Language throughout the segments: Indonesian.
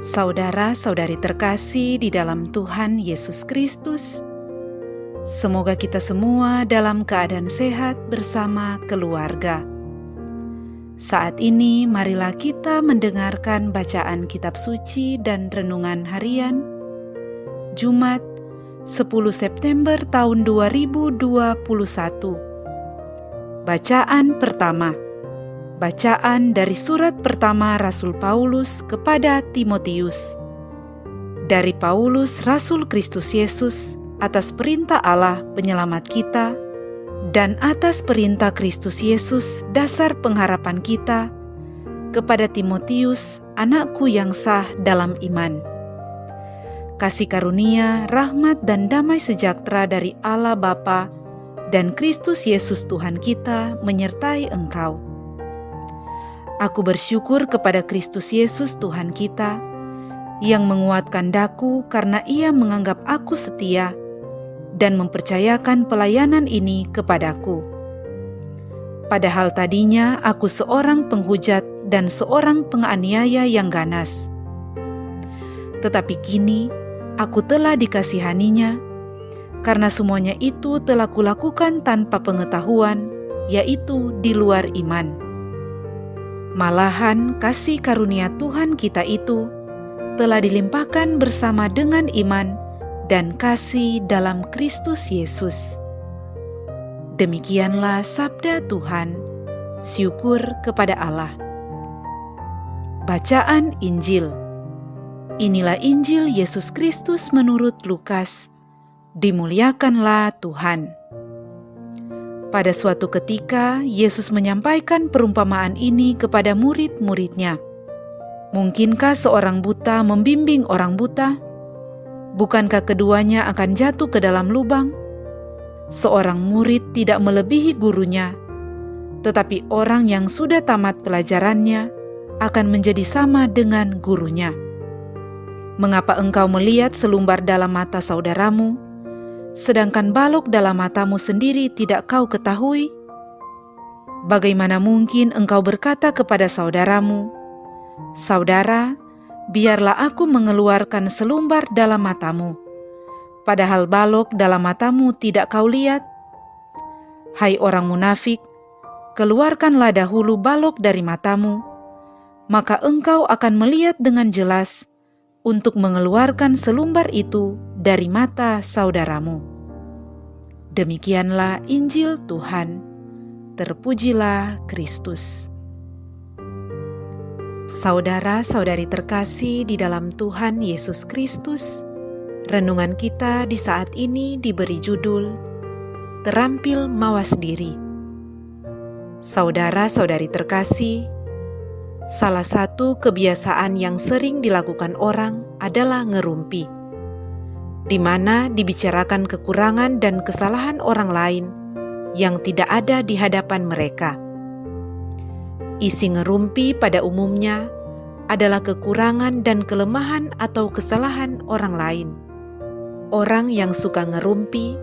Saudara-saudari terkasih di dalam Tuhan Yesus Kristus, semoga kita semua dalam keadaan sehat bersama keluarga. Saat ini marilah kita mendengarkan bacaan kitab suci dan renungan harian Jumat 10 September tahun 2021. Bacaan pertama. Bacaan dari surat pertama Rasul Paulus kepada Timotius. Dari Paulus, Rasul Kristus Yesus, atas perintah Allah penyelamat kita, dan atas perintah Kristus Yesus dasar pengharapan kita, kepada Timotius, anakku yang sah dalam iman. Kasih karunia, rahmat dan damai sejahtera dari Allah Bapa dan Kristus Yesus Tuhan kita menyertai engkau. Aku bersyukur kepada Kristus Yesus Tuhan kita, yang menguatkan daku karena Ia menganggap aku setia dan mempercayakan pelayanan ini kepadaku. Padahal tadinya aku seorang penghujat dan seorang penganiaya yang ganas. Tetapi kini aku telah dikasihaninya, karena semuanya itu telah kulakukan tanpa pengetahuan, yaitu di luar iman. Malahan kasih karunia Tuhan kita itu telah dilimpahkan bersama dengan iman dan kasih dalam Kristus Yesus. Demikianlah sabda Tuhan. Syukur kepada Allah. Bacaan Injil. Inilah Injil Yesus Kristus menurut Lukas. Dimuliakanlah Tuhan. Pada suatu ketika, Yesus menyampaikan perumpamaan ini kepada murid-muridnya. Mungkinkah seorang buta membimbing orang buta? Bukankah keduanya akan jatuh ke dalam lubang? Seorang murid tidak melebihi gurunya, tetapi orang yang sudah tamat pelajarannya akan menjadi sama dengan gurunya. Mengapa engkau melihat selumbar dalam mata saudaramu, sedangkan balok dalam matamu sendiri tidak kau ketahui? Bagaimana mungkin engkau berkata kepada saudaramu, "Saudara, biarlah aku mengeluarkan selumbar dalam matamu," padahal balok dalam matamu tidak kau lihat? Hai orang munafik, keluarkanlah dahulu balok dari matamu, maka engkau akan melihat dengan jelas untuk mengeluarkan selumbar itu dari mata saudaramu. Demikianlah Injil Tuhan. Terpujilah Kristus. Saudara-saudari terkasih di dalam Tuhan Yesus Kristus, renungan kita di saat ini diberi judul Terampil Mawas Diri. Saudara-saudari terkasih, salah satu kebiasaan yang sering dilakukan orang adalah ngerumpi, di mana dibicarakan kekurangan dan kesalahan orang lain yang tidak ada di hadapan mereka. Isi ngerumpi pada umumnya adalah kekurangan dan kelemahan atau kesalahan orang lain. Orang yang suka ngerumpi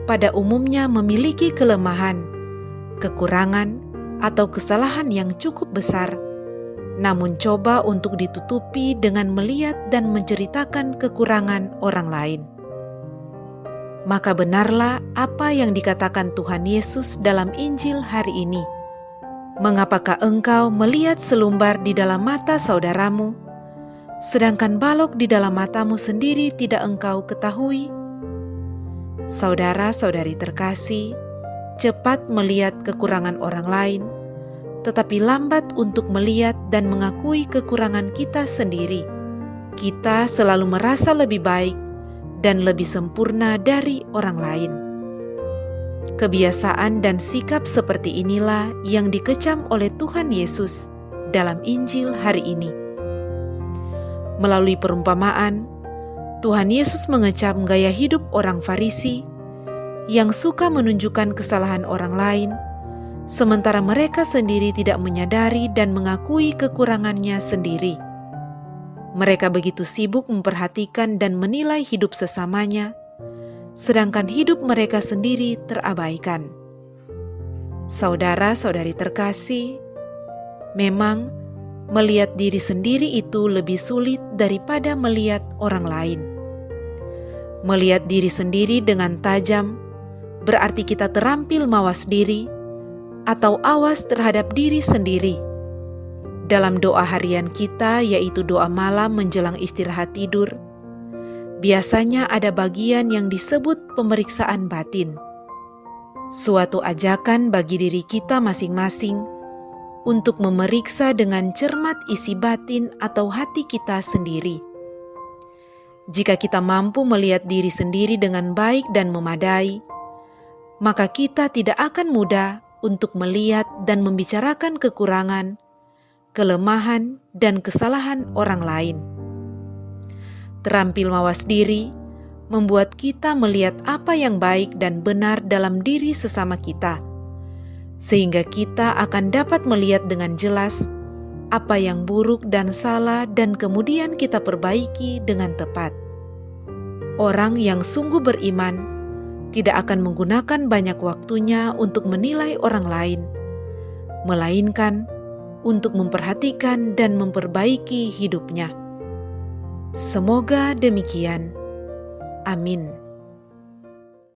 pada umumnya memiliki kelemahan, kekurangan, atau kesalahan yang cukup besar, namun coba untuk ditutupi dengan melihat dan menceritakan kekurangan orang lain. Maka benarlah apa yang dikatakan Tuhan Yesus dalam Injil hari ini. Mengapakah engkau melihat selumbar di dalam mata saudaramu, sedangkan balok di dalam matamu sendiri tidak engkau ketahui? Saudara-saudari terkasih, cepat melihat kekurangan orang lain, tetapi lambat untuk melihat dan mengakui kekurangan kita sendiri. Kita selalu merasa lebih baik dan lebih sempurna dari orang lain. Kebiasaan dan sikap seperti inilah yang dikecam oleh Tuhan Yesus dalam Injil hari ini. Melalui perumpamaan, Tuhan Yesus mengecam gaya hidup orang Farisi yang suka menunjukkan kesalahan orang lain, sementara mereka sendiri tidak menyadari dan mengakui kekurangannya sendiri. Mereka begitu sibuk memperhatikan dan menilai hidup sesamanya, sedangkan hidup mereka sendiri terabaikan. Saudara-saudari terkasih, memang melihat diri sendiri itu lebih sulit daripada melihat orang lain. Melihat diri sendiri dengan tajam berarti kita terampil mawas diri atau awas terhadap diri sendiri. Dalam doa harian kita, yaitu doa malam menjelang istirahat tidur, biasanya ada bagian yang disebut pemeriksaan batin. Suatu ajakan bagi diri kita masing-masing untuk memeriksa dengan cermat isi batin atau hati kita sendiri. Jika kita mampu melihat diri sendiri dengan baik dan memadai, maka kita tidak akan mudah untuk melihat dan membicarakan kekurangan, kelemahan, dan kesalahan orang lain. Terampil mawas diri membuat kita melihat apa yang baik dan benar dalam diri sesama kita, sehingga kita akan dapat melihat dengan jelas apa yang buruk dan salah dan kemudian kita perbaiki dengan tepat. Orang yang sungguh beriman tidak akan menggunakan banyak waktunya untuk menilai orang lain, melainkan untuk memperhatikan dan memperbaiki hidupnya. Semoga demikian. Amin.